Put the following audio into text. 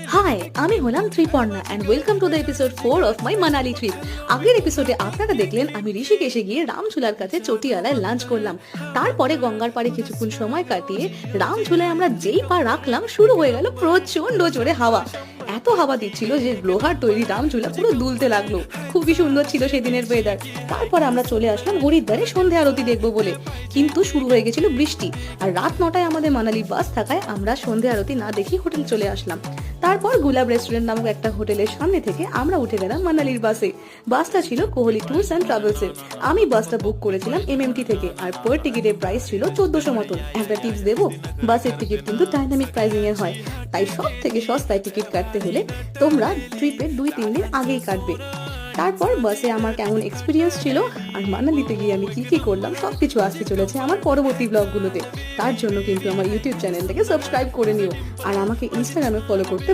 High, আমি হলাম Triparna and welcome to the episode 4 of my Manali trip. আগের এপিসোডে আপনারা দেখলেন আমি ঋষিকেশে গিয়ে রামঝুলার কাছে চটিয়ালায় লাঞ্চ করলাম। তারপরে গঙ্গার পাড়ে কিছুক্ষণ সময় কাটিয়ে রামঝুলায় আমরা যেই পা রাখলাম শুরু হয়ে গেল প্রচন্ড জোরে হাওয়া। এত হাওয়া দিচ্ছিল যে লোহার তৈরি রামঝুলা পুরো দুলতে লাগলো। খুবই সুন্দর ছিল সেদিনের ওয়েদার। তারপর আমরা চলে আসলাম হরিদ্বারে সন্ধে আরতি দেখবো বলে, কিন্তু শুরু হয়ে গেছিল বৃষ্টি। আর রাত 9টায় আমাদের মানালি বাস থাকায় আমরা সন্ধে আরতি না দেখি হোটেল চলে আসলাম। তারপর গুলাব রেস্টুরেন্ট নামক একটা হোটেলের সামনে থেকে আমরা উঠে গেলাম মানালির বাসে। বাসটা ছিল কোহলি ট্যুরস অ্যান্ড ট্রাভেলসের। আমি বাসটা বুক করেছিলাম এমএমটি থেকে, আর পার টিকিটের প্রাইস ছিল 1400 মতন। একটা টিপস দেবো, বাসের টিকিট কিন্তু ডাইনামিক প্রাইসিং এর হয়, তাই সব থেকে সস্তায় টিকিট কাটতে হলে তোমরা ট্রিপের 2-3 দিন আগেই কাটবে। তারপর বাসে আমার কেমন এক্সপিরিয়েন্স ছিল আর মানালিতে গিয়ে আমি কি কি করলাম সবকিছু আসতে চলেছে আমার পরবর্তী ব্লগগুলোতে। তার জন্য কিন্তু আমার ইউটিউব চ্যানেলটাকে সাবস্ক্রাইব করে নিও আর আমাকে ইনস্টাগ্রামে ফলো করতে